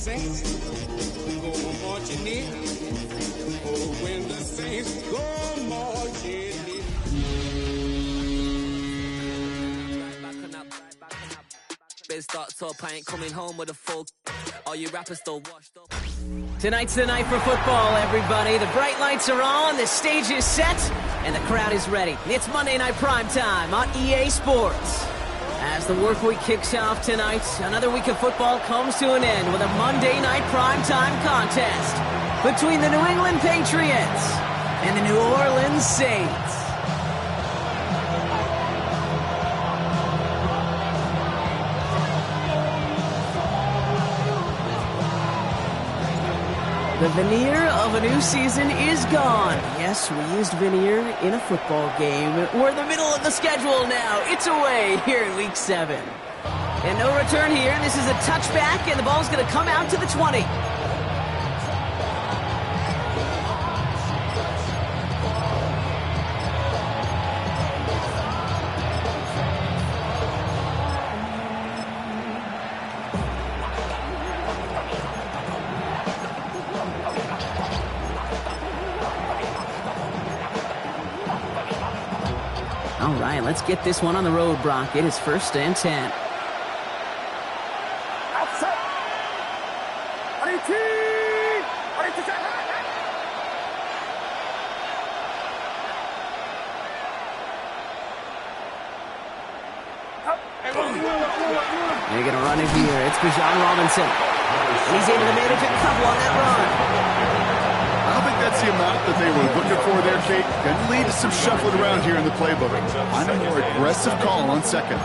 saints go marching in, oh, when the saints go marching in. Biz start top, I ain't coming home with a full. All you rappers still washed up. Tonight's the night for football, everybody. The bright lights are on, the stage is set, and the crowd is ready. It's Monday Night Primetime on EA Sports. As the work week kicks off tonight, another week of football comes to an end with a Monday Night Primetime contest between the New England Patriots and the New Orleans Saints. The veneer of a new season is gone. Yes, we used veneer in a football game. We're in the middle of the schedule now. It's away here in Week 7. And no return here. This is a touchback, and the ball's going to come out to the 20. All right, let's get this one on the road, Brock. It is 1st and 10. They're going to run it here. It's Bijan Robinson. He's able to manage a couple on that run. I don't think that's the amount that they were looking for there, Kate. Going to lead to some shuffling around here in the playbook. I'm a more aggressive call on second.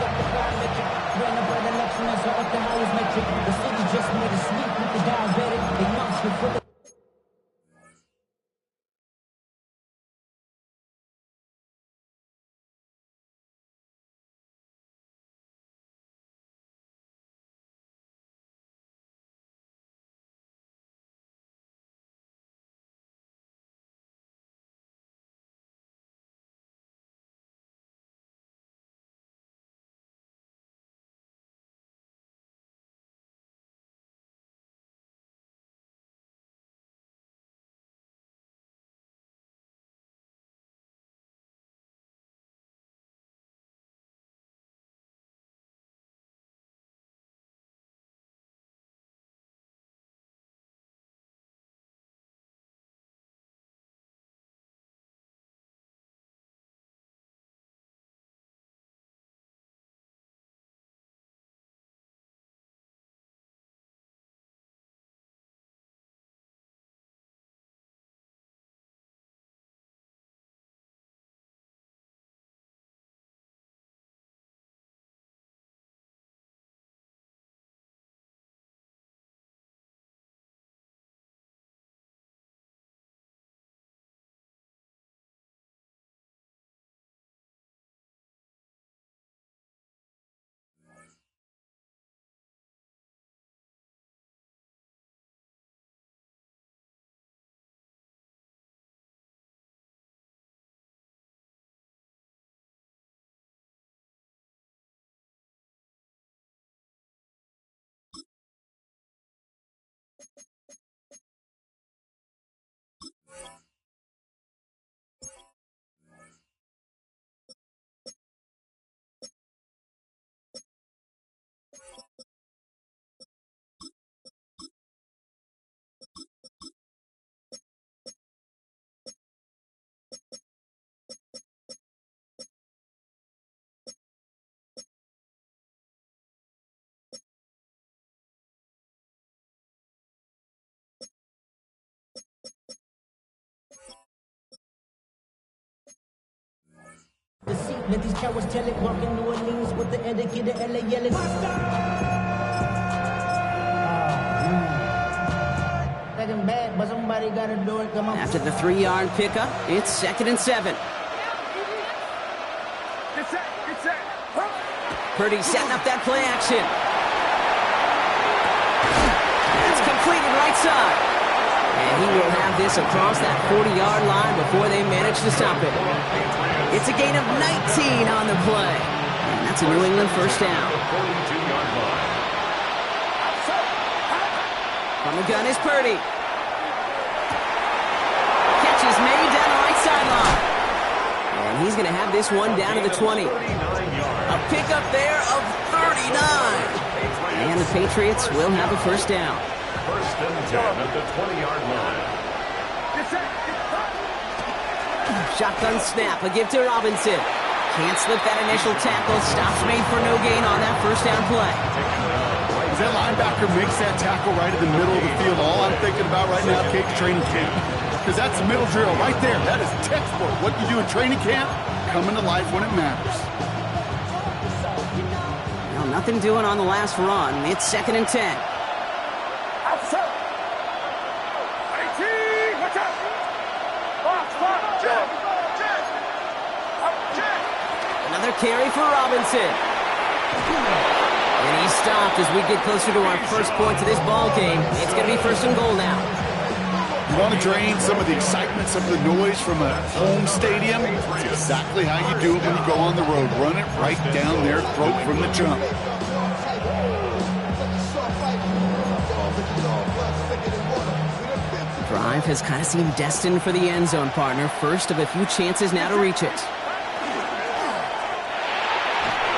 Let these cowards tell it, walk in New Orleans with the etiquette of LA yelling. Bad, but somebody gotta do it. Come on. After the 3-yard pickup, it's 2nd and 7. Purdy setting up that play action. It's completed right side. And he will have this across that 40-yard line before they manage to stop it. It's a gain of 19 on the play. And that's a New England 1st down. On the gun is Purdy. Catch is made down the right sideline. And he's going to have this one down to the 20. A pickup there of 39. And the Patriots will have a first down. First and 10 at the 20-yard line. Shotgun snap, a give to Robinson. Can't slip that initial tackle. Stops made for no gain on that first down play. As that linebacker makes that tackle right in the middle of the field, all I'm thinking about right now, Kate, training camp. Because that's the middle drill right there. That is textbook. What you do in training camp, coming to life when it matters. Well, nothing doing on the last run. It's 2nd and 10. Another carry for Robinson. And he's stopped as we get closer to our first point to this ball game. It's going to be 1st and goal now. You want to drain some of the excitement, some of the noise from a home stadium? It's exactly how you do it when you go on the road. Run it right down their throat from the jump. Drive has kind of seemed destined for the end zone, partner. First of a few chances now to reach it.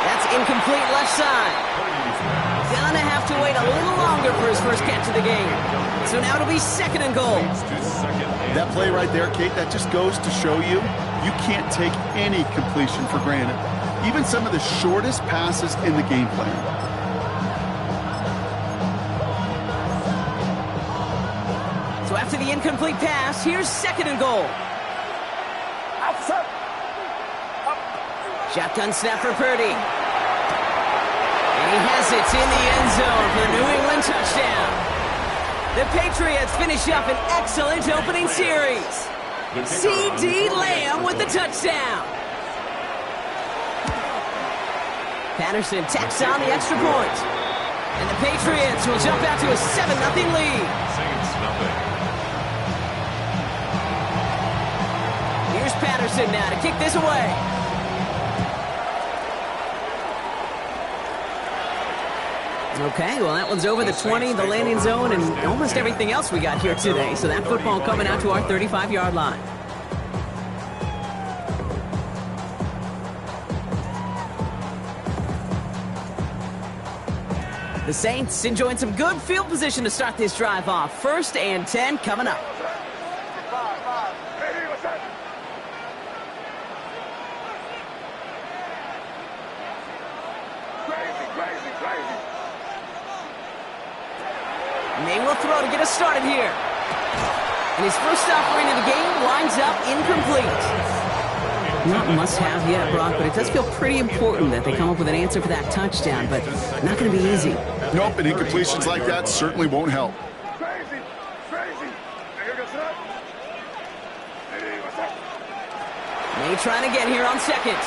That's incomplete left side. Gonna have to wait a little longer for his first catch of the game. So now it'll be 2nd and goal. That play right there, Kate, that just goes to show you can't take any completion for granted. Even some of the shortest passes in the game plan. So after the incomplete pass, here's 2nd and goal. Shotgun snap for Purdy. And he has it in the end zone for the New England touchdown. The Patriots finish up an excellent opening series. C.D. Lamb with the touchdown. Patterson tacks on the extra point. And the Patriots will jump out to a 7-0 lead. Here's Patterson now to kick this away. Okay, well, that one's over the 20, the landing zone, and almost everything else we got here today. So that football coming out to our 35-yard line. The Saints enjoying some good field position to start this drive off. 1st and 10 coming up. They will throw to get us started here. And his first offering of the game winds up incomplete. Not must-have yet, Brock, but it does feel pretty important that they come up with an answer for that touchdown, but not going to be easy. Nope, and incompletions like that certainly won't help. May trying again here on 2nd.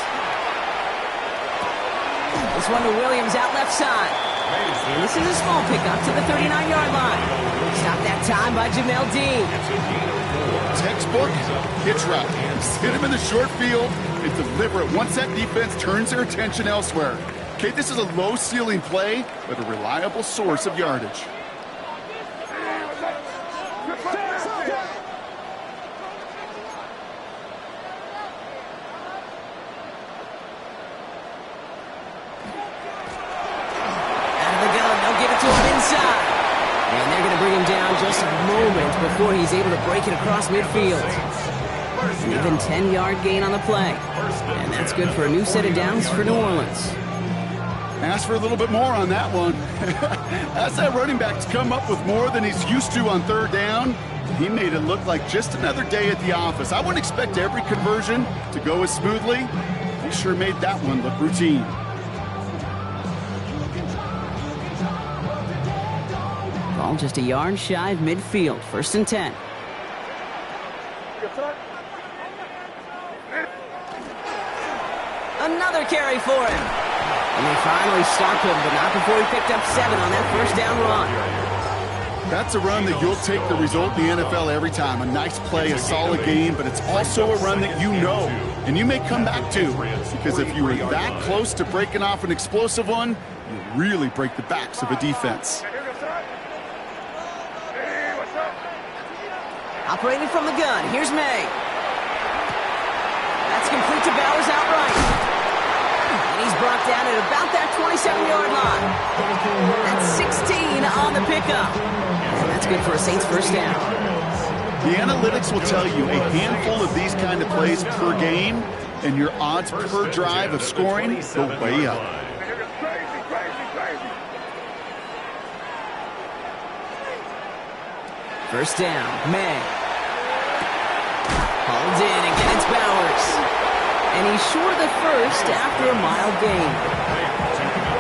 This one to Williams out left side. And this is a small pickup to the 39-yard line. Stopped that time by Jamel Dean. Textbook hitch route. Hit him in the short field and deliver it once that defense turns their attention elsewhere. Okay, this is a low-ceiling play, but a reliable source of yardage. Just a moment before he's able to break it across midfield. An even 10-yard gain on the play. And that's good for a new set of downs for New Orleans. Ask for a little bit more on that one. As that running back's come up with more than he's used to on 3rd down, he made it look like just another day at the office. I wouldn't expect every conversion to go as smoothly. He sure made that one look routine. Ball just a yard shy of midfield. 1st and 10. Another carry for him. And they finally stopped him, but not before he picked up 7 on that first down run. That's a run that you'll take the result in the NFL every time. A nice play, a solid game, but it's also a run that you know, and you may come back to. Because if you were that close to breaking off an explosive one, you really break the backs of a defense. Operating from the gun, here's May. That's complete to Bowers outright. And he's brought down at about that 27-yard line. That's 16 on the pickup. And that's good for a Saints first down. The analytics will tell you a handful of these kind of plays per game, and your odds per drive of scoring go way up. First down, May. Hauled in, and gets Bowers. And he's short of the first after a mild gain.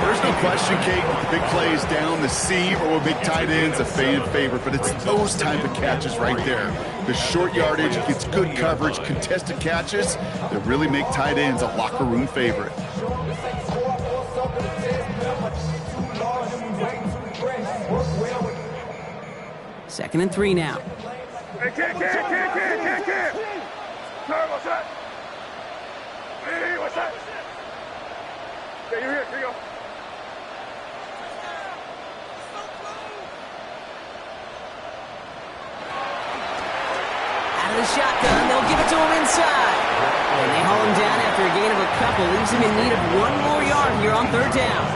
There's no question, Kate, big plays down the seam or with big tight ends, a fan favorite, but it's those type of catches right there. The short yardage, gets good coverage, contested catches that really make tight ends a locker room favorite. Second and 3 now. Hey, what's that? Hey, what's that? Yeah, you're here. Here you go. Out of the shotgun, they'll give it to him inside. And they haul him down after a gain of a couple. Leaves him in need of one more yard here on third down.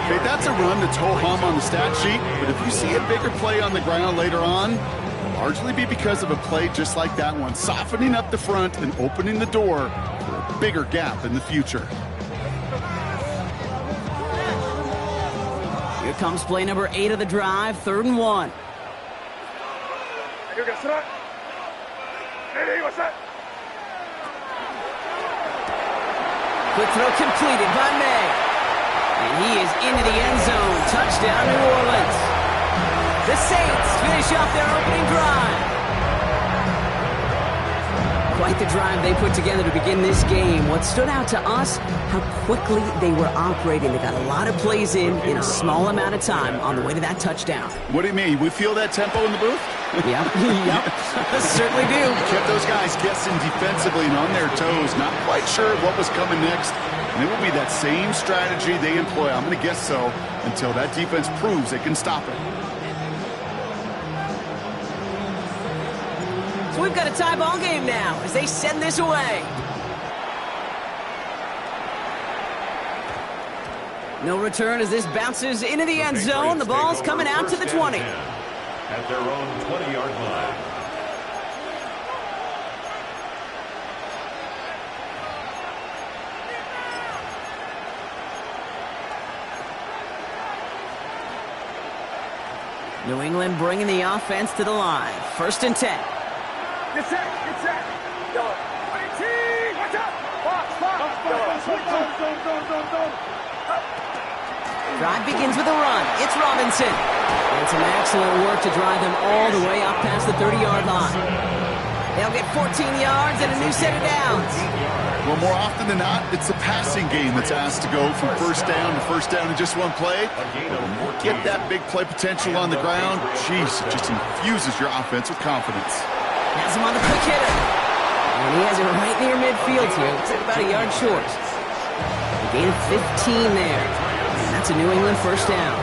Okay, that's a run that's ho-hum on the stat sheet, but if you see a bigger play on the ground later on, it'll largely be because of a play just like that one, softening up the front and opening the door for a bigger gap in the future. Here comes play number 8 of the drive, 3rd and 1. Hey, what's that? Hey, what's that? Quick throw completed by May. And he is into the end zone. Touchdown, New Orleans. The Saints finish off their opening drive. Quite the drive they put together to begin this game. What stood out to us, how quickly they were operating. They got a lot of plays in a small amount of time on the way to that touchdown. What do you mean? We feel that tempo in the booth? Yep. Certainly do. Kept those guys guessing defensively and on their toes, not quite sure what was coming next. And it will be that same strategy they employ, I'm going to guess so, until that defense proves they can stop it. So we've got a tie ball game now as they send this away. No return as this bounces into the end zone. The ball's coming out to the 20. At their own 20-yard line. New England bringing the offense to the line. 1st and 10. Get set. Go. 18. Watch out. Box. Drive begins with a run. It's Robinson. And some excellent work to drive them all the way up past the 30-yard line. They'll get 14 yards and a new set of downs. Well, more often than not, it's the passing game that's asked to go from first down in just one play. Get that big play potential on the ground. Jeez, it just infuses your offense with confidence. Has him on the quick hitter. And he has it right near midfield here. Looks like about a yard short. A gain of 15 there. And that's a New England first down.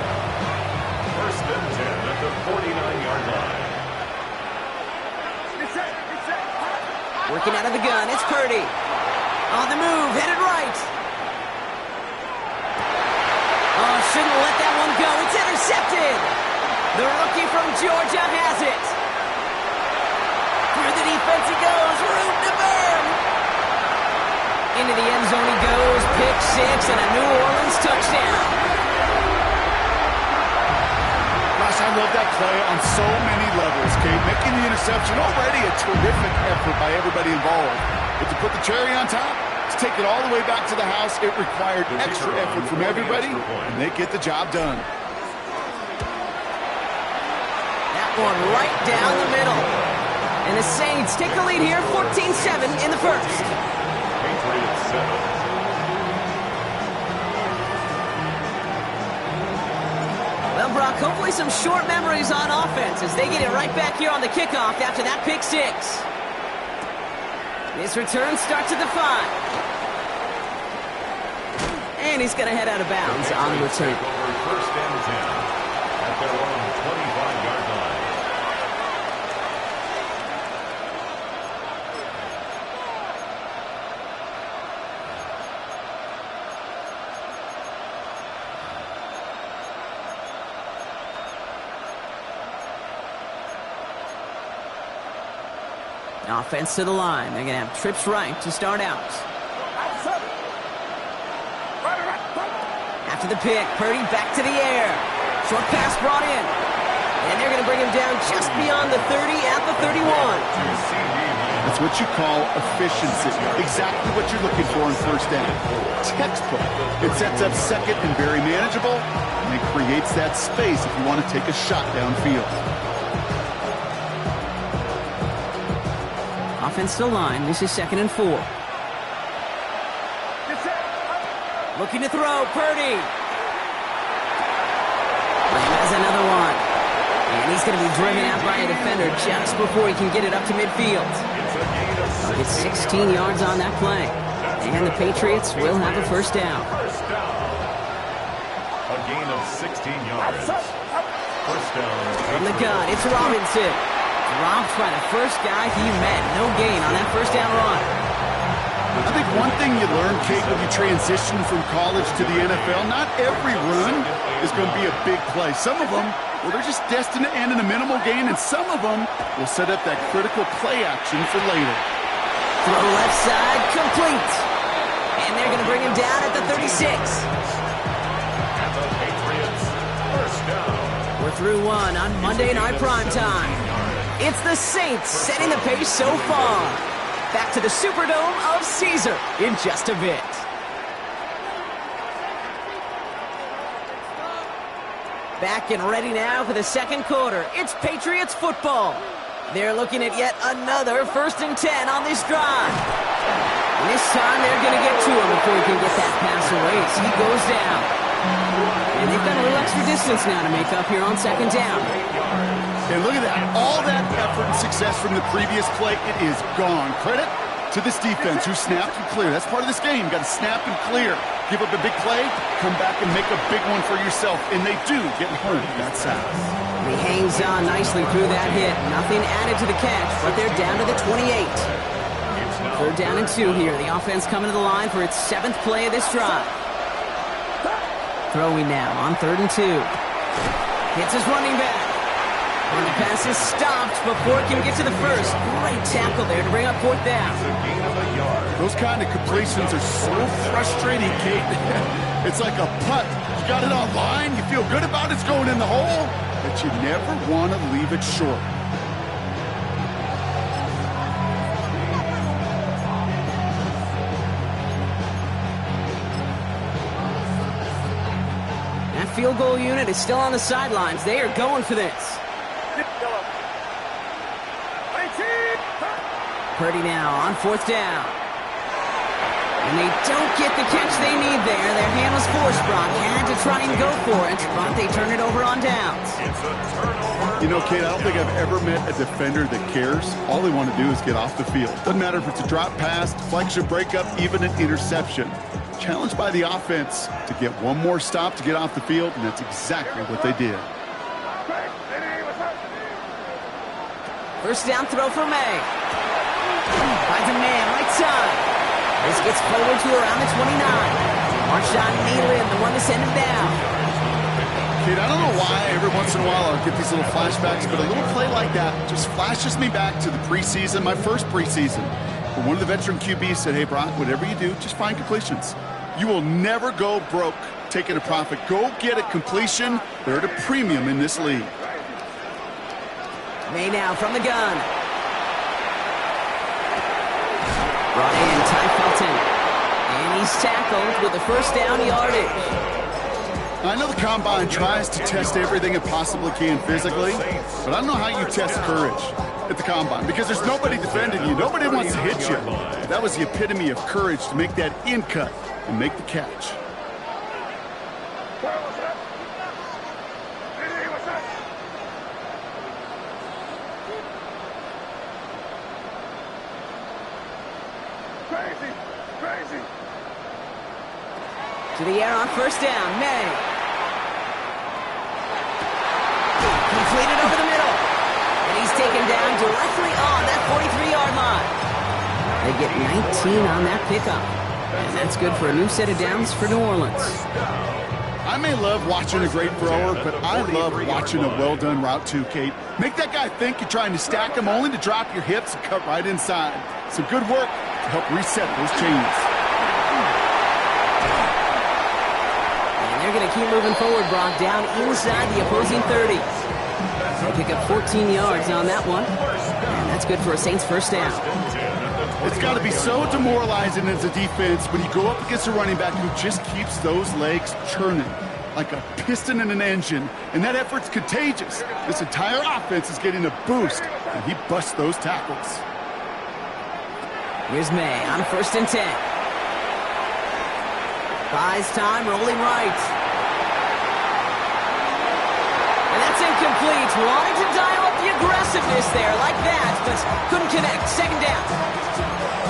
1st and 10 at the 49-yard line. Working out of the gun, it's Purdy. On the move, headed right. Oh, shouldn't let that one go. It's intercepted. The rookie from Georgia has it. Through the defense he goes, room to burn. Into the end zone he goes, pick 6 and a New Orleans touchdown. Gosh, I love that play on so many levels, Kate. Making the interception, already a terrific effort by everybody involved. But to put the cherry on top, to take it all the way back to the house, it required extra effort from everybody, and they get the job done. That one right down the middle. And the Saints take the lead here, 14-7 in the first. Patriots 7. Well, Brock, hopefully some short memories on offense as they get it right back here on the kickoff after that pick 6. This return starts at the 5. And he's going to head out of bounds on the return. 1st and 10 at their own 25-yard line. Offense to the line. They're going to have trips right to start out. After the pick, Purdy back to the air. Short pass brought in. And they're going to bring him down just beyond the 30 at the 31. That's what you call efficiency. Exactly what you're looking for in first down. Textbook. It sets up second and very manageable, and it creates that space if you want to take a shot downfield. Offense to line. This is 2nd and 4. Looking to throw. Purdy. And has another one. And he's going to be driven out by a defender just before he can get it up to midfield. He'll get 16 yards on that play. And the Patriots will have a first down. A gain of 16 yards. First down. From the gun, it's Robinson. Dropped by the first guy he met. No gain on that first down run. I think one thing you learn, Kate, when you transition from college to the NFL, not every run is going to be a big play. Some of them, well, they're just destined to end in a minimal gain, and some of them will set up that critical play action for later. Throw left side, complete. And they're going to bring him down at the 36. And the Patriots, first down. We're through one on Monday Night Primetime. It's the Saints setting the pace so far. Back to the Superdome of Caesar in just a bit. Back and ready now for the second quarter. It's Patriots football. They're looking at yet another 1st and 10 on this drive. And this time they're going to get to him before he can get that pass away as he goes down. And they've got a little extra distance now to make up here on 2nd down. And look at that. All that effort and success from the previous play, it is gone. Credit to this defense who snapped and cleared. That's part of this game. Got to snap and clear. Give up a big play, come back and make a big one for yourself. And they do get home that sack. He hangs on nicely through that hit. Nothing added to the catch, but they're down to the 28. 3rd down and 2 here. The offense coming to the line for its 7th play of this drive. Throwing now on 3rd and 2. Hits his running back. And the pass is stopped before it can get to the first. Great tackle there to bring up 4th down. Those kind of completions are so frustrating, Kate. It's like a putt. You got it on line, you feel good about it's going in the hole, but you never want to leave it short. That field goal unit is still on the sidelines. They are going for this. Purdy now on 4th down. And they don't get the catch they need there. Their hand was forced, Brock. Had to try and go for it, but they turn it over on downs. You know, Kate, I don't think I've ever met a defender that cares. All they want to do is get off the field. Doesn't matter if it's a drop pass, deflection, breakup, even an interception. Challenged by the offense to get one more stop to get off the field, and that's exactly what they did. First down throw for May. Finds a man right side. This gets forward to around the 29. Marshawn Nealon, the one to send him down. Kid, I don't know why every once in a while I'll get these little flashbacks, but a little play like that just flashes me back to the preseason, my first preseason. But one of the veteran QBs said, hey, Brock, whatever you do, just find completions. You will never go broke taking a profit. Go get a completion. They're at a premium in this league. May now from the gun. Brought in Ty Felton. And he's tackled with the first down yardage. I know the Combine tries to test everything it possibly can physically, but I don't know how you test courage at the Combine because there's nobody defending you. Nobody wants to hit you. That was the epitome of courage to make that in cut and make the catch. To the air on first down, May. Completed over the middle. And he's taken down directly on that 43-yard line. They get 19 on that pickup. And that's good for a new set of downs for New Orleans. I may love watching a great thrower, but I love watching a well-done route too, Kate. Make that guy think you're trying to stack him only to drop your hips and cut right inside. Some good work to help reset those chains. And they're going to keep moving forward, Brock, down inside the opposing 30. They pick up 14 yards on that one, and that's good for a Saints first down. It's got to be so demoralizing as a defense when you go up against a running back who just keeps those legs churning like a piston in an engine, and that effort's contagious. This entire offense is getting a boost, and he busts those tackles. Here's May on 1st and 10. Buys time, rolling right. And that's incomplete. Wanted to dial up the aggressiveness there like that, but couldn't connect. Second down.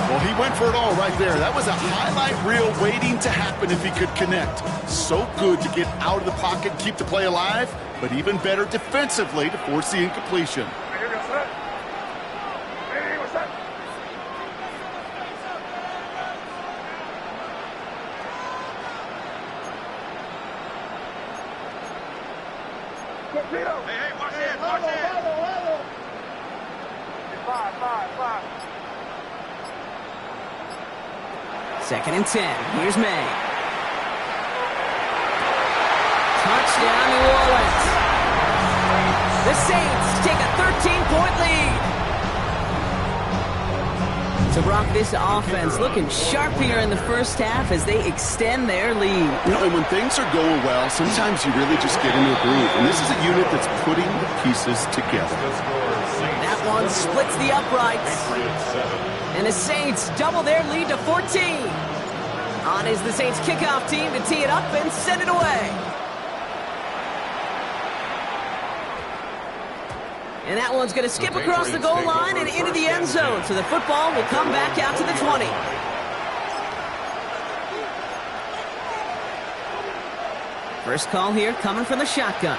Well, he went for it all right there. That was a highlight reel waiting to happen if he could connect. So good to get out of the pocket and keep the play alive, but even better defensively to force the incompletion. Hey, watch it, watch it. 5. 2nd and 10. Here's May. Touchdown, New Orleans. The Saints take a 13-point lead. So, Brock, this offense looking sharp here in the first half as they extend their lead. You know, and when things are going well, sometimes you really just get into a groove. And this is a unit that's putting the pieces together. That one splits the uprights. And the Saints double their lead to 14. On is the Saints kickoff team to tee it up and send it away. And that one's going to skip across the goal line and into the end zone. So the football will come back out to the 20. First call here coming from the shotgun.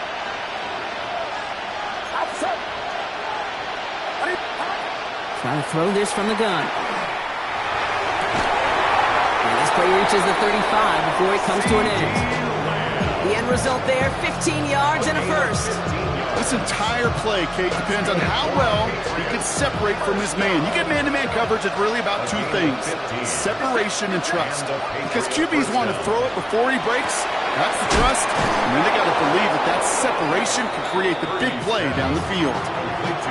Trying to throw this from the gun. And this play reaches the 35 before it comes to an end. The end result there, 15 yards and a first. This entire play, Kate, depends on how well he can separate from his man. You get man-to-man coverage, it's really about two things: separation and trust. Because QBs want to throw it before he breaks. That's the trust. And then they got to believe that that separation can create the big play down the field.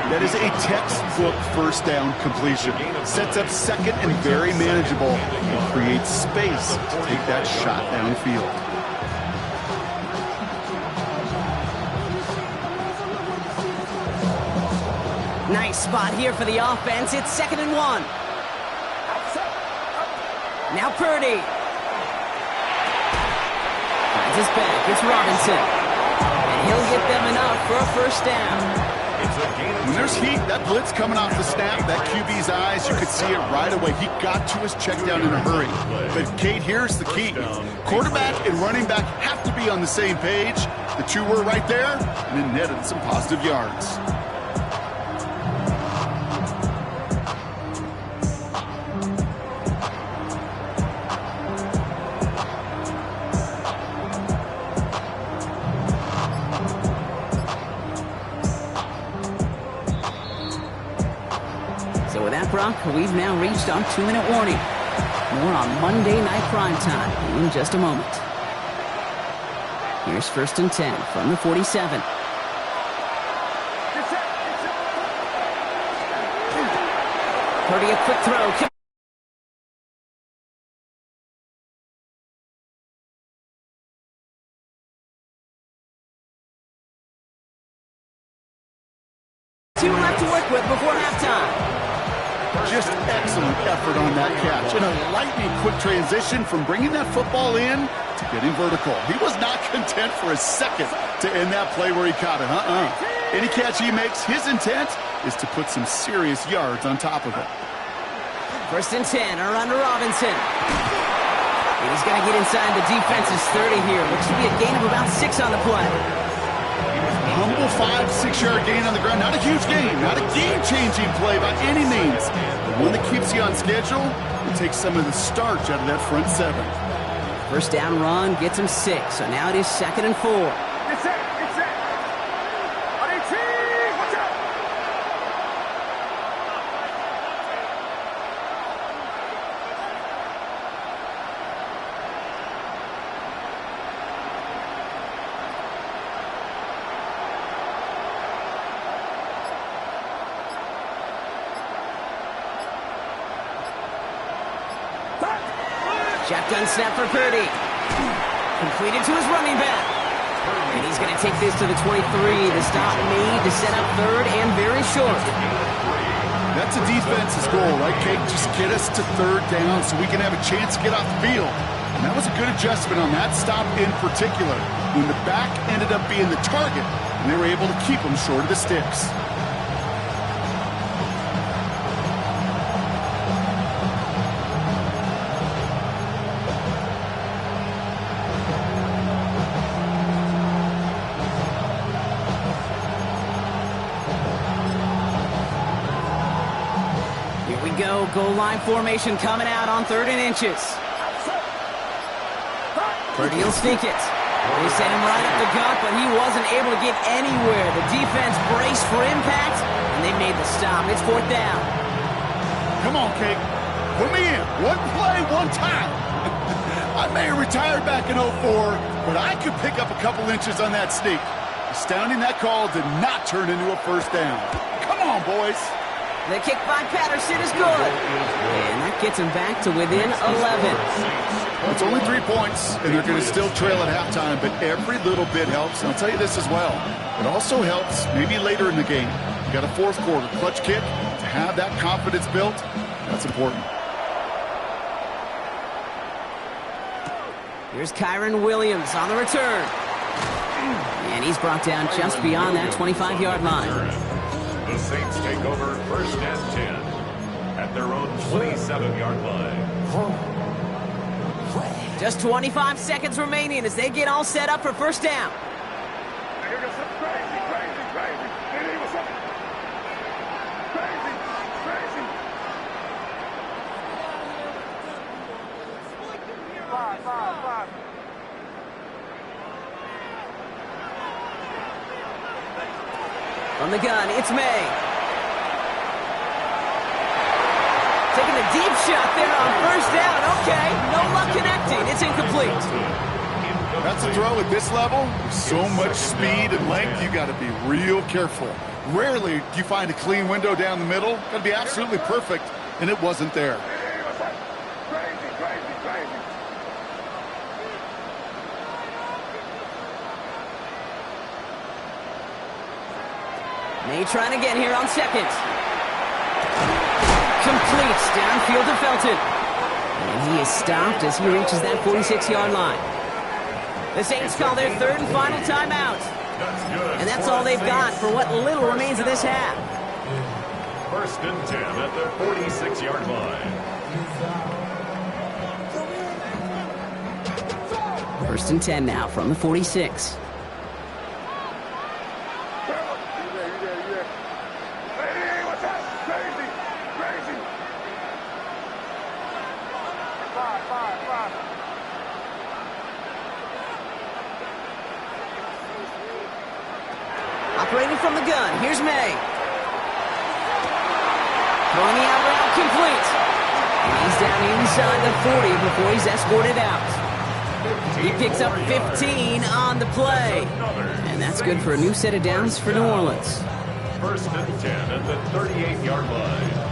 That is a textbook first down completion. Sets up second and very manageable and creates space to take that shot downfield. Nice spot here for the offense. It's 2nd and 1. Now Purdy. Finds his back. It's Robinson. And he'll get them enough for a first down. When there's heat, that blitz coming off the snap, that QB's eyes, you could see it right away. He got to his check down in a hurry. But, Kate, here's the key. Quarterback and running back have to be on the same page. The two were right there, and it netted some positive yards. Brock, we've now reached our 2-minute warning. More on Monday Night Primetime in just a moment. Here's 1st and 10 from the 47. Purdy, a quick throw. Two left to work with before halftime. Just excellent effort on that catch. And a lightning quick transition from bringing that football in to getting vertical. He was not content for a second to end that play where he caught it. Any catch he makes, his intent is to put some serious yards on top of it. 1st and 10, around to Robinson. And he's got to get inside the defense's 30 here. Looks to be a gain of about 6 on the play. Humble 5-6-yard gain on the ground. Not a huge gain, not a game-changing play by any means. But one that keeps you on schedule and takes some of the starch out of that front seven. First down run gets him 6, so now it is 2nd and 4. Get set. Get set. On 18. Watch out. Shotgun snap for Purdy. Completed to his running back. And he's going to take this to the 23. The stop made to set up 3rd and very short. That's a defense's goal, right, Kate? Just get us to 3rd down so we can have a chance to get off the field. And that was a good adjustment on that stop in particular, when the back ended up being the target, and they were able to keep him short of the sticks. Goal line formation coming out on 3rd and inches. Purdy will sneak it. They sent him right up the gut, but he wasn't able to get anywhere. The defense braced for impact, and they made the stop. It's 4th down. Come on, Kate. Put me in. One play, one time. I may have retired back in 04, but I could pick up a couple inches on that sneak. Astounding that call did not turn into a 1st down. Come on, boys. The kick by Patterson is good. And that gets him back to within 11. It's only 3 points, and they're going to still trail at halftime, but every little bit helps. And I'll tell you this as well. It also helps maybe later in the game. You got a 4th quarter clutch kick. To have that confidence built, that's important. Here's Kyron Williams on the return. And he's brought down just beyond that 25-yard line. The Saints take over 1st and 10 at their own 27-yard line. Just 25 seconds remaining as they get all set up for 1st down. Here goes some crazy. Hey, what's up? Crazy. Five. From the gun, it's May. Taking a deep shot there on 1st down. Okay, no luck connecting. It's incomplete. That's a throw at this level. With so much speed and length, you got to be real careful. Rarely do you find a clean window down the middle. Got to be absolutely perfect, and it wasn't there. Hey, what's up? Crazy. May trying again here on 2nd. Completes downfield to Felton. And he is stopped as he reaches that 46-yard line. The Saints call their 3rd and final timeout. And that's all they've got for what little remains of this half. 1st and 10 at the 46-yard line. 1st and 10 now from the 46. Hey, what's up? Crazy. Five. Operating from the gun, here's May. Throwing the out route complete. And he's down inside the 40 before he's escorted out. He picks up 15 on the play. And that's good for a new set of downs for New Orleans. 1st and 10 at the 38-yard line.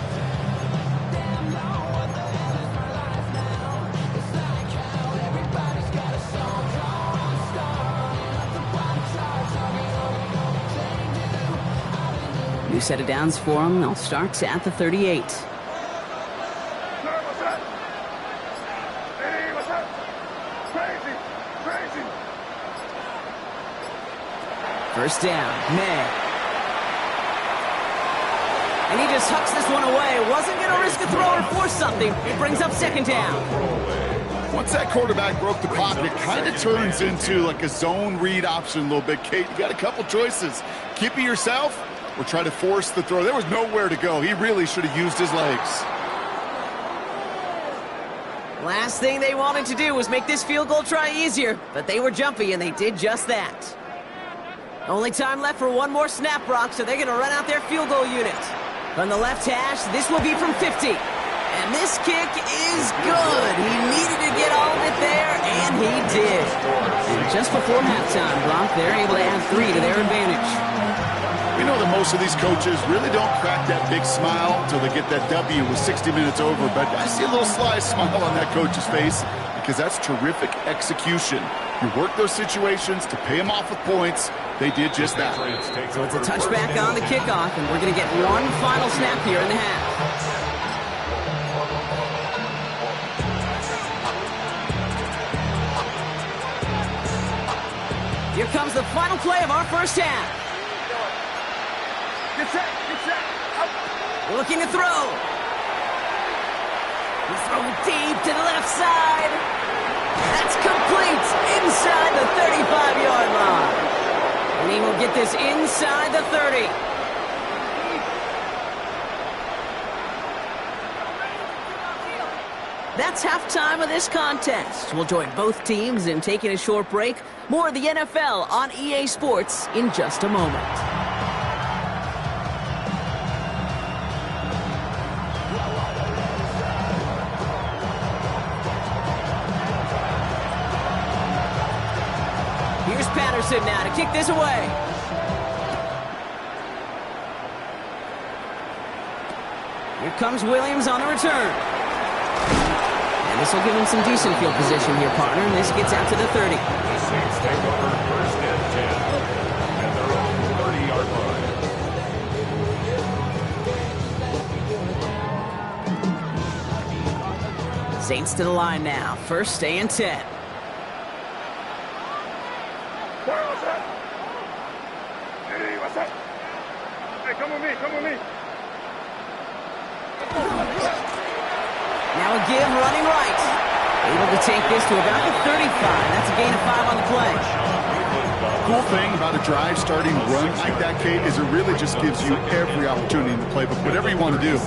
New set of downs for him. They'll start at the 38. What's up? Hey, what's up? Crazy. 1st down, May. And he just hucks this one away. Wasn't going to risk a throw or force something. It brings up 2nd down. Once that quarterback broke the pocket, it kind of turns into like a zone read option a little bit. Kate, you got a couple choices. Keep it yourself or try to force the throw. There was nowhere to go. He really should have used his legs. Last thing they wanted to do was make this field goal try easier, but they were jumpy and they did just that. Only time left for one more snap, Brock, so they're going to run out their field goal unit. From the left hash, this will be from 50. And this kick is good. He needed to get all of it there, and he did. And just before halftime, Brock, they're able to add 3 to their advantage. We know that most of these coaches really don't crack that big smile until they get that W with 60 minutes over, but I see a little sly smile on that coach's face because that's terrific execution. You work those situations to pay them off with points. They did just that. So it's a touchback on the kickoff, and we're going to get one final snap here in the half. Here comes the final play of our first half. Get set, get set. Up. Looking to throw. He's throwing deep to the left side. That's complete inside the 35-yard line. And he will get this inside the 30. That's halftime of this contest. We'll join both teams in taking a short break. More of the NFL on EA Sports in just a moment. Here's Patterson now to kick this away. Here comes Williams on the return. And this will give him some decent field position here, partner, and this gets out to the 30. The Saints take over first and 10 at their own 30-yard line. Saints to the line now. First and 10. What's that? Hey, what's that? Hey, come with me, come with me. Now a give running right. Able to take this to about the 35. That's a gain of 5 on the play. Cool thing about a drive starting run like that, Kate, is it really just gives you every opportunity in the playbook, whatever you want to do.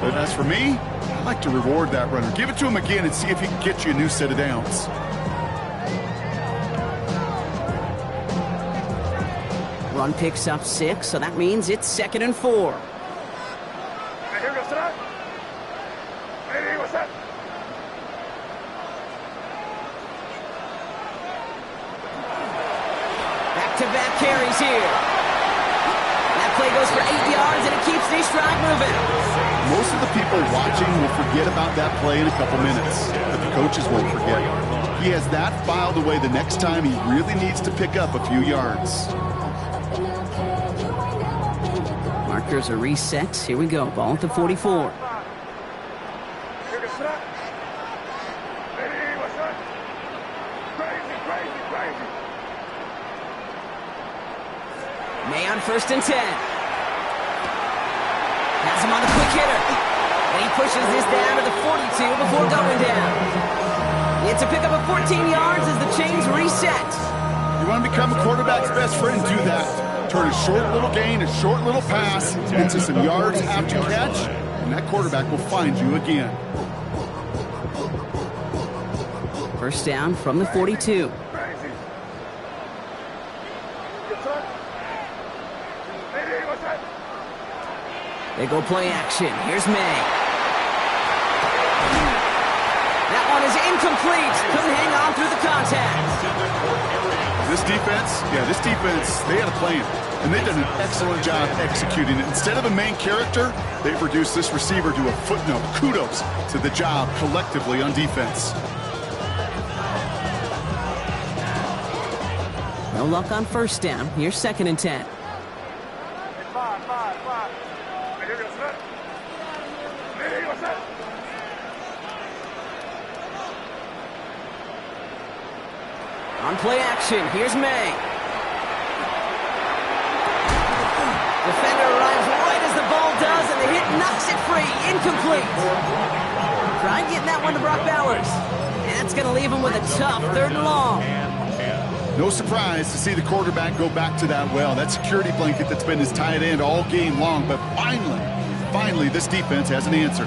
But as for me, I like to reward that runner. Give it to him again and see if he can get you a new set of downs. Run picks up 6, so that means it's 2nd and 4. Hey, here goes that. Hey, what's that? Back-to-back carries here. That play goes for 8 yards, and it keeps the stride moving. Most of the people watching will forget about that play in a couple minutes, but the coaches won't forget. He has that filed away the next time he really needs to pick up a few yards. Markers are reset. Here we go. Ball at the 44. Here goes that. Hey, what's that? Crazy, crazy, crazy. May on 1st and 10. Has him on the quick hitter. And he pushes this down to the 42 before going down. It's a pickup of 14 yards as the chains reset. You want to become a quarterback's best friend, do that. Turn a short little gain, a short little pass into some yards after catch, and that quarterback will find you again. First down from the 42. Crazy. Get set. Hey, what's that? They go play action. Here's May. That one is incomplete. Couldn't hang on through the contact. This defense, they had a plan, and they've done an excellent job executing it. Instead of a main character, they've reduced this receiver to a footnote. Kudos to the job collectively on defense. No luck on first down. Here's 2nd and 10. Five. Hey, here goes that. Hey, what's that? On play action, here's May. Defender arrives right as the ball does, and the hit knocks it free. Incomplete. Try getting that one to Brock Bowers. And that's going to leave him with a tough 3rd and long. No surprise to see the quarterback go back to that well. That security blanket that's been his tight end all game long, but finally, this defense has an answer.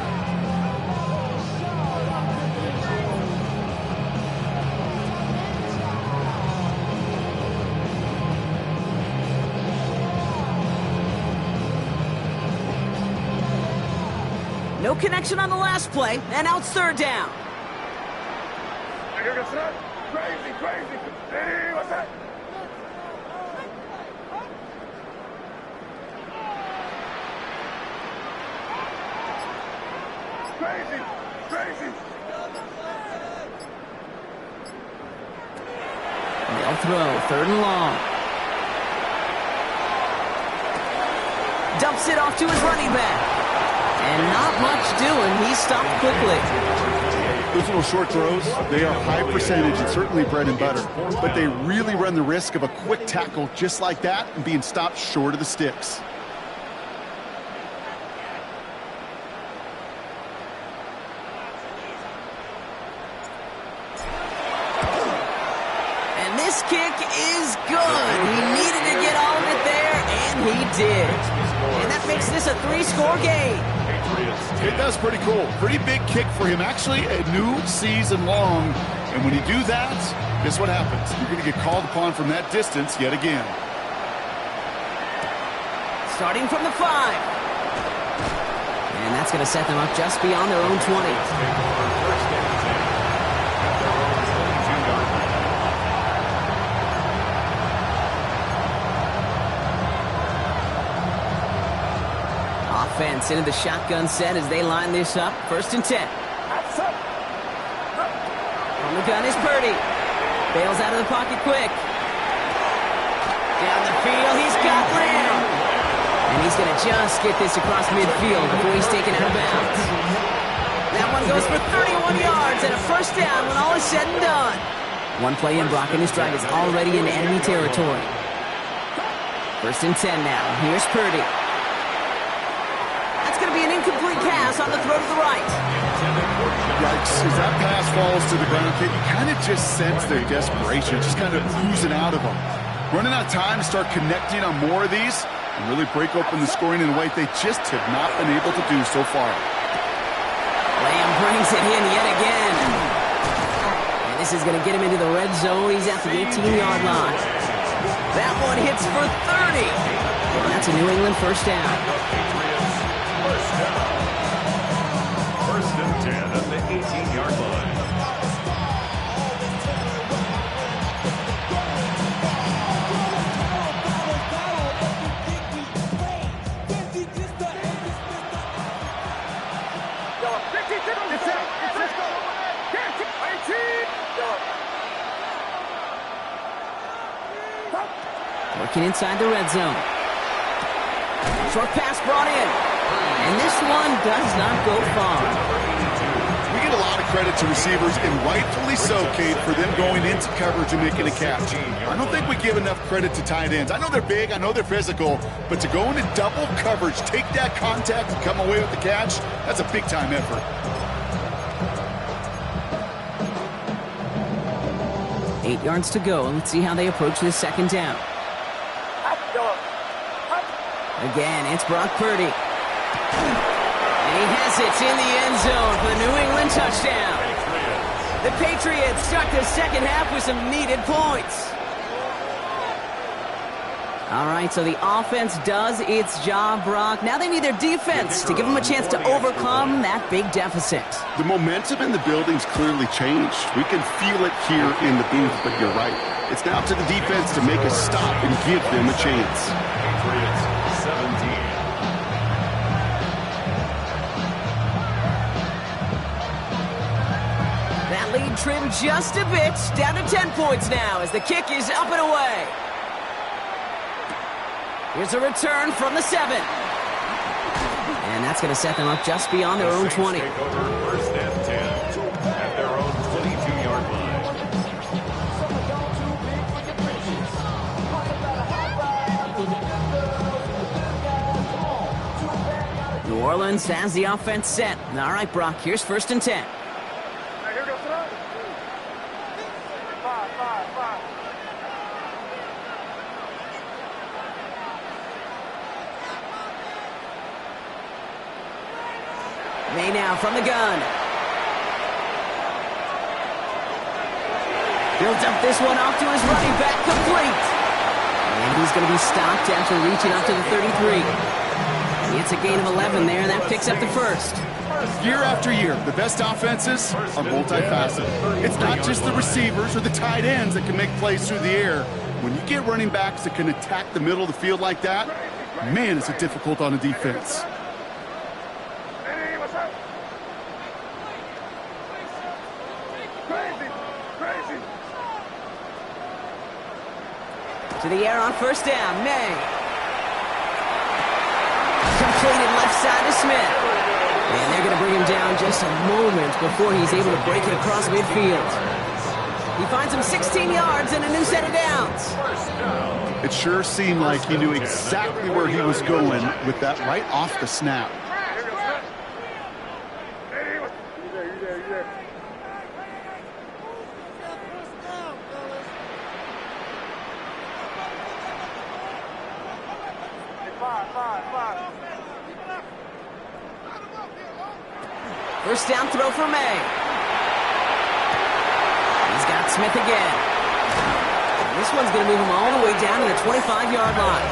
No connection on the last play, and now it's third down. Crazy, crazy. Hey, what's that? Crazy, crazy. They'll throw, third and long. Dumps it off to his running back. And not much doing. He stopped quickly. Those little short throws, they are high percentage and certainly bread and butter. But they really run the risk of a quick tackle just like that and being stopped short of the sticks. And this kick is good. He needed to get all of it there, and he did. And that makes this a 3-score game. It does pretty cool. Pretty big kick for him. Actually, a new season long. And when you do that, guess what happens? You're going to get called upon from that distance yet again. Starting from the 5. And that's going to set them up just beyond their own 20. Offense into the shotgun set as they line this up. First and 10. On the gun is Purdy. Bails out of the pocket quick. Down the field, he's got Lamb. And he's going to just get this across midfield before he's taken out of bounds. That one goes for 31 yards and a first down when all is said and done. One play in, Brock, and his drive is already in enemy territory. First and 10 now. Here's Purdy. That's going to be an incomplete pass on the throw to the right. Yikes. As that pass falls to the ground, you kind of just sense their desperation, just kind of oozing out of them. Running out of time to start connecting on more of these and really break open the scoring in a way they just have not been able to do so far. Lamb brings it in yet again. And this is going to get him into the red zone. He's at the 18-yard line. That one hits for 30. And that's a New England first down. First and 10 at the 18-yard line. Working inside the red zone. Short pass brought in. And this one does not go far. We get a lot of credit to receivers, and rightfully so, Kate, for them going into coverage and making a catch. I don't think we give enough credit to tight ends. I know they're big, I know they're physical, but to go into double coverage, take that contact, and come away with the catch, that's a big-time effort. 8 yards to go, and let's see how they approach this second down. Again, it's Brock Purdy. And he has it in the end zone for the New England touchdown. The Patriots start the second half with some needed points. All right, so the offense does its job, Brock. Now they need their defense to give them a chance to overcome that big deficit. The momentum in the building's clearly changed. We can feel it here in the booth, but you're right. It's now to the defense to make a stop and give them a chance. Patriots 17. That lead trimmed just a bit, down to 10 points now as the kick is up and away. Here's a return from the 7. And that's going to set them up just beyond their own 20. Take over first and 10 at their own 22-yard line. New Orleans has the offense set. All right, Brock, here's first and 10. May now from the gun. He'll dump this one off to his running back, complete. And he's going to be stopped after reaching up to the 33. It's a gain of 11 there, and that picks up the first. Year after year, the best offenses are multifaceted. It's not just the receivers or the tight ends that can make plays through the air. When you get running backs that can attack the middle of the field like that, man, is it difficult on a defense. To the air on first down, May. Completed left side to Smith. And they're going to bring him down just a moment before he's able to break it across midfield. He finds him 16 yards and a new set of downs. It sure seemed like he knew exactly where he was going with that right off the snap. First down throw for May. He's got Smith again. And this one's going to move him all the way down to the 25-yard line.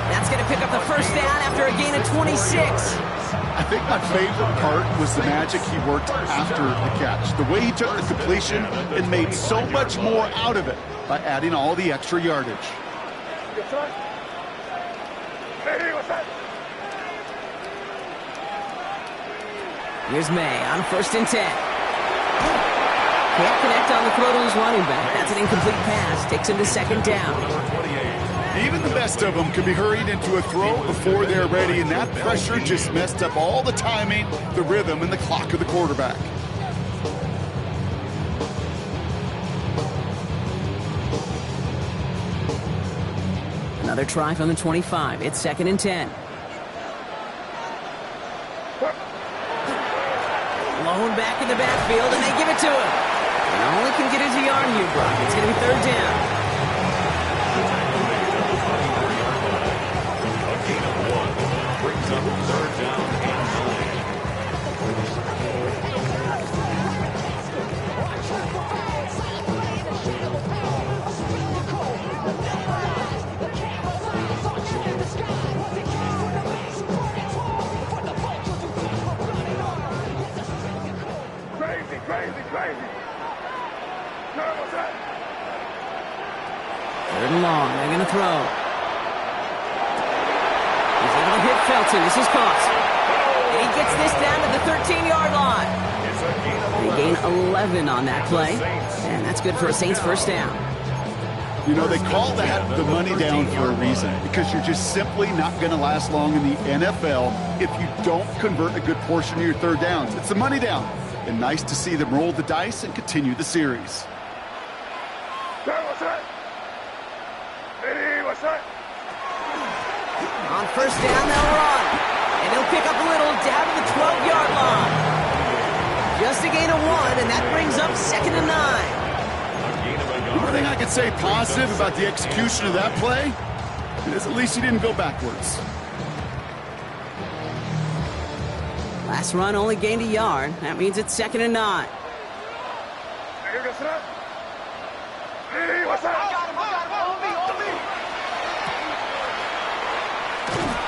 That's going to pick up the first down after a gain of 26. I think my favorite part was the magic he worked after the catch. The way he took the completion and made so much more out of it by adding all the extra yardage. Here's May on first and 10. Can't connect on the throw to his running back. That's an incomplete pass. Takes him to second down. Even the best of them can be hurried into a throw before they're ready, and that pressure just messed up all the timing, the rhythm, and the clock of the quarterback. Another try from the 25. It's second and 10. Blown back in the backfield, and they give it to him. And all he can get is a yard here, Brock. It's going to be third down. A gain of 1 brings up third down and 9. Crazy. Third and long. They're going to throw. He's able to hit Felton. This is caught. And he gets this down to the 13-yard line. They gain 11 on that play. And that's good for a Saints first down. You know, they call that the money down for a reason, because you're just simply not going to last long in the NFL if you don't convert a good portion of your third downs. It's the money down. And nice to see them roll the dice and continue the series. On first down, they'll run. And they'll pick up a little down to the 12-yard line. Just a gain of 1, and that brings up second and 9. The only thing I can say positive about the execution of that play is at least he didn't go backwards. Last run only gained a yard. That means it's second and 9.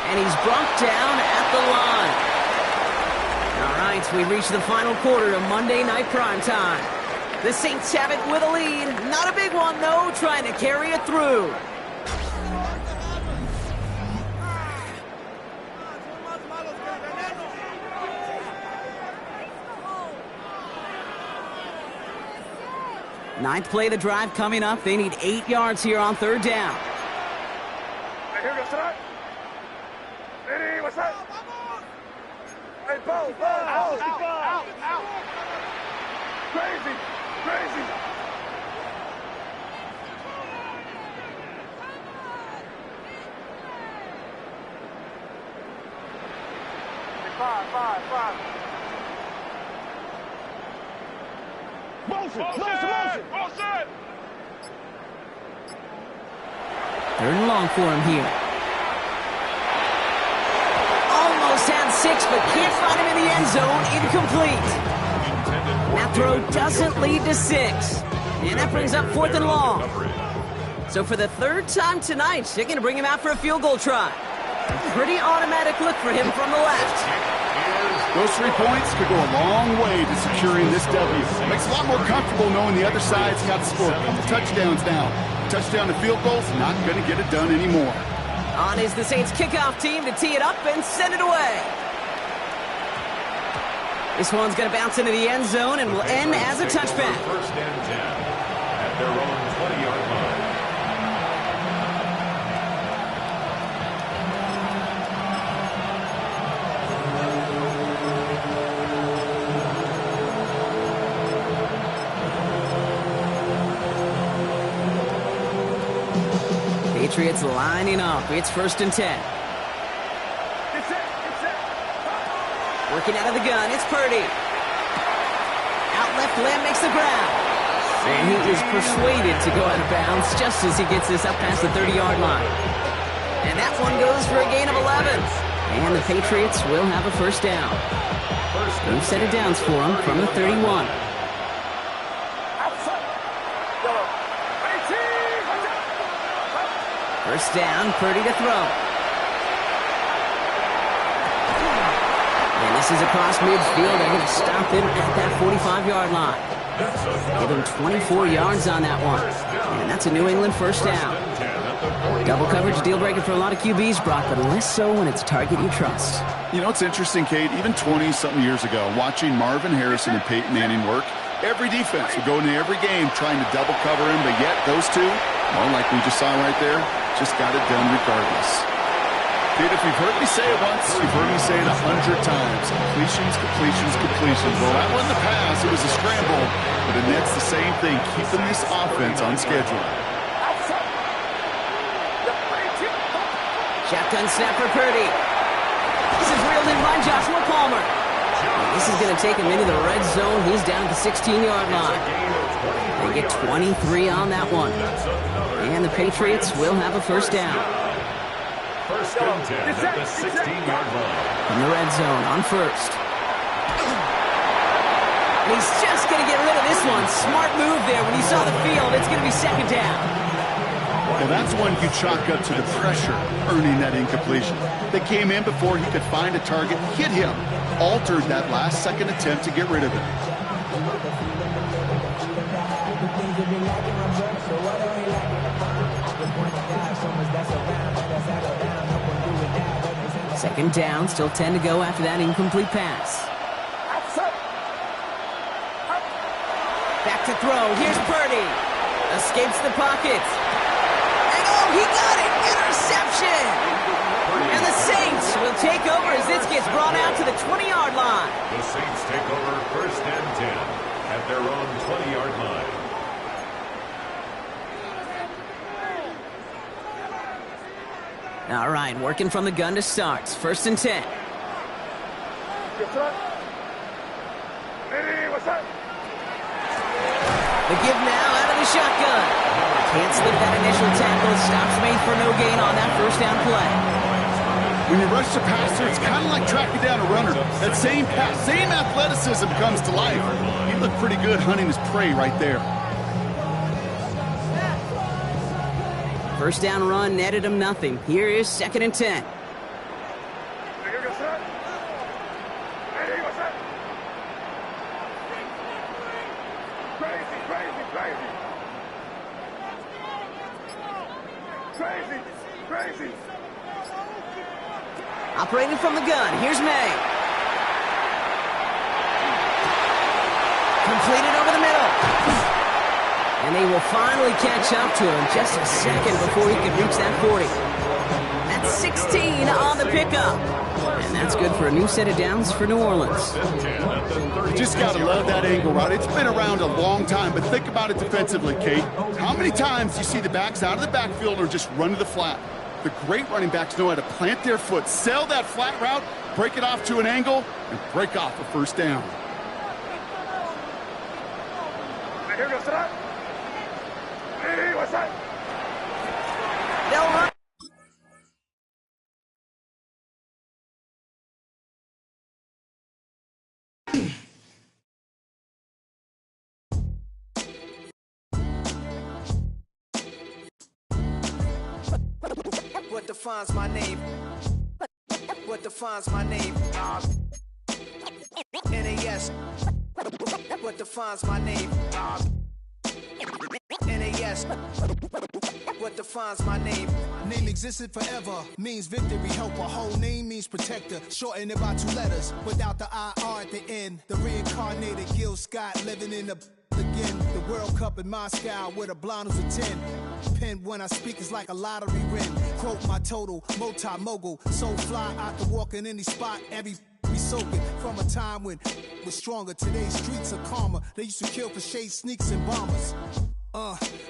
And he's brought down at the line. All right, we've reached the final quarter of Monday Night Primetime. The Saints have it with a lead. Not a big one, though, trying to carry it through. Ninth play of the drive coming up. They need 8 yards here on third down. Crazy. Five. Motion. Third and long for him here. Almost had 6, but can't find him in the end zone. Incomplete. That throw doesn't lead to 6. And that brings up fourth and long. So for the third time tonight, they're going to bring him out for a field goal try. Pretty automatic look for him from the left. Those 3 points could go a long way to securing this W. Makes it a lot more comfortable knowing the other side's got to score a couple touchdowns now. Touchdown to field goals, not going to get it done anymore. On is the Saints kickoff team to tee it up and send it away. This one's going to bounce into the end zone and will end as a touchback. First and 10 at their own 20-yard line. Patriots lining up. It's first and 10. Working out of the gun. It's Purdy. Out left, Lamb makes the grab. And he is persuaded to go out of bounds just as he gets this up past the 30-yard line. And that one goes for a gain of 11. And the Patriots will have a first down. New set of downs for them from the 31. First down, Purdy to throw. And this is across midfield. They're going to stop him at that 45-yard line. Give him 24 yards on that one. And that's a New England first down. Double coverage deal breaker for a lot of QBs, Brock, but less so when it's a target you trust. You know, it's interesting, Kate, even 20-something years ago, watching Marvin Harrison and Peyton Manning work, every defense would go into every game trying to double cover him, but yet those two, well, like we just saw right there, just got it done regardless. Kate, if you've heard me say it once, you've heard me say it 100 times. Completions, completions, completions. Well, that wasn't the pass. It was a scramble. But the Nets, the same thing, keeping this offense on schedule. Shotgun snap for Purdy. This is reeled in by Joshua Palmer. And this is going to take him into the red zone. He's down at the 16-yard line. They get 23 on that one. And the Patriots will have a first down. First and 10 at the 16-yard line. From the red zone on first. And he's just going to get rid of this one. Smart move there. When he saw the field, it's going to be second down. Well, that's one you chalk up to the pressure earning that incompletion. They came in before he could find a target, hit him, altered that last-second attempt to get rid of it. Second down, still 10 to go after that incomplete pass. Back to throw. Here's Purdy. Escapes the pocket. And oh, he got it. Interception. And the Saints will take over as this gets brought out to the 20-yard line. The Saints take over first and 10 at their own 20-yard line. All right, working from the gun to start. First and 10. The give now out of the shotgun. Can't slip that initial tackle. Stops made for no gain on that first down play. When you rush the passer, it's kind of like tracking down a runner. That same pass, same athleticism comes to life. He looked pretty good hunting his prey right there. First down run netted him nothing. Here is second and 10. Crazy. Operating from the gun. Here's May. Completed over the middle. And they will finally catch up to him just a second before he can reach that 40. That's 16 on the pickup. And that's good for a new set of downs for New Orleans. You just got to love that angle route. It's been around a long time, but think about it defensively, Kate. How many times do you see the backs out of the backfield or just run to the flat? The great running backs know how to plant their foot, sell that flat route, break it off to an angle, and break off a first down. Here goes that. Hey, what's that? They'll run. What defines my name? What defines my name? NAS. What defines my name? NAS. What defines my name? Name existed forever, means victory, helper. Whole name means protector, shorten it by 2 letters, without the IR at the end. The reincarnated Gil Scott living in the again. The World Cup in Moscow with a blonde who's a 10. Pen when I speak is like a lottery win. Quote my total, multi-mogul, so fly I can walk in any spot, every be soaking from a time when was stronger. Today's streets are calmer. They used to kill for shade sneaks and bombers.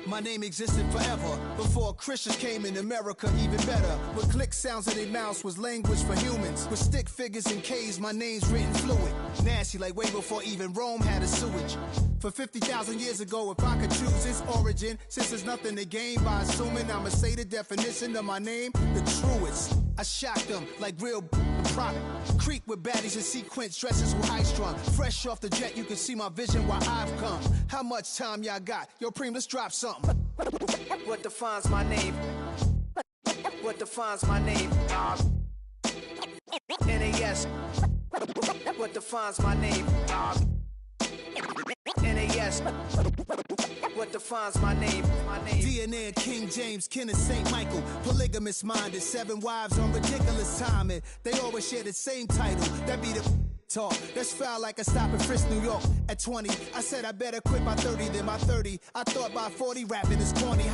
My name existed forever before Christians came in America, even better. With click sounds in their mouths was language for humans. With stick figures and K's, my name's written fluid. Nasty like way before even Rome had a sewage. For 50,000 years ago, if I could choose its origin, since there's nothing to gain by assuming, I'ma say the definition of my name, the truest. I shocked them like real prop. Creep with baddies in sequence, dresses with high strung. Fresh off the jet, you can see my vision where I've come. How much time y'all got? Yo, Preem, let's drop something. What defines my name? What defines my name? NAS. What defines my name? NAS. What defines my name? DNA of King James, kin of St. Michael. Polygamous minded, 7 wives on ridiculous timing. They always share the same title. That be the talk. That's foul like a stop in Frisk, New York. At 20, I said I better quit by 30 than by 30. I thought by 40 rapping is corny.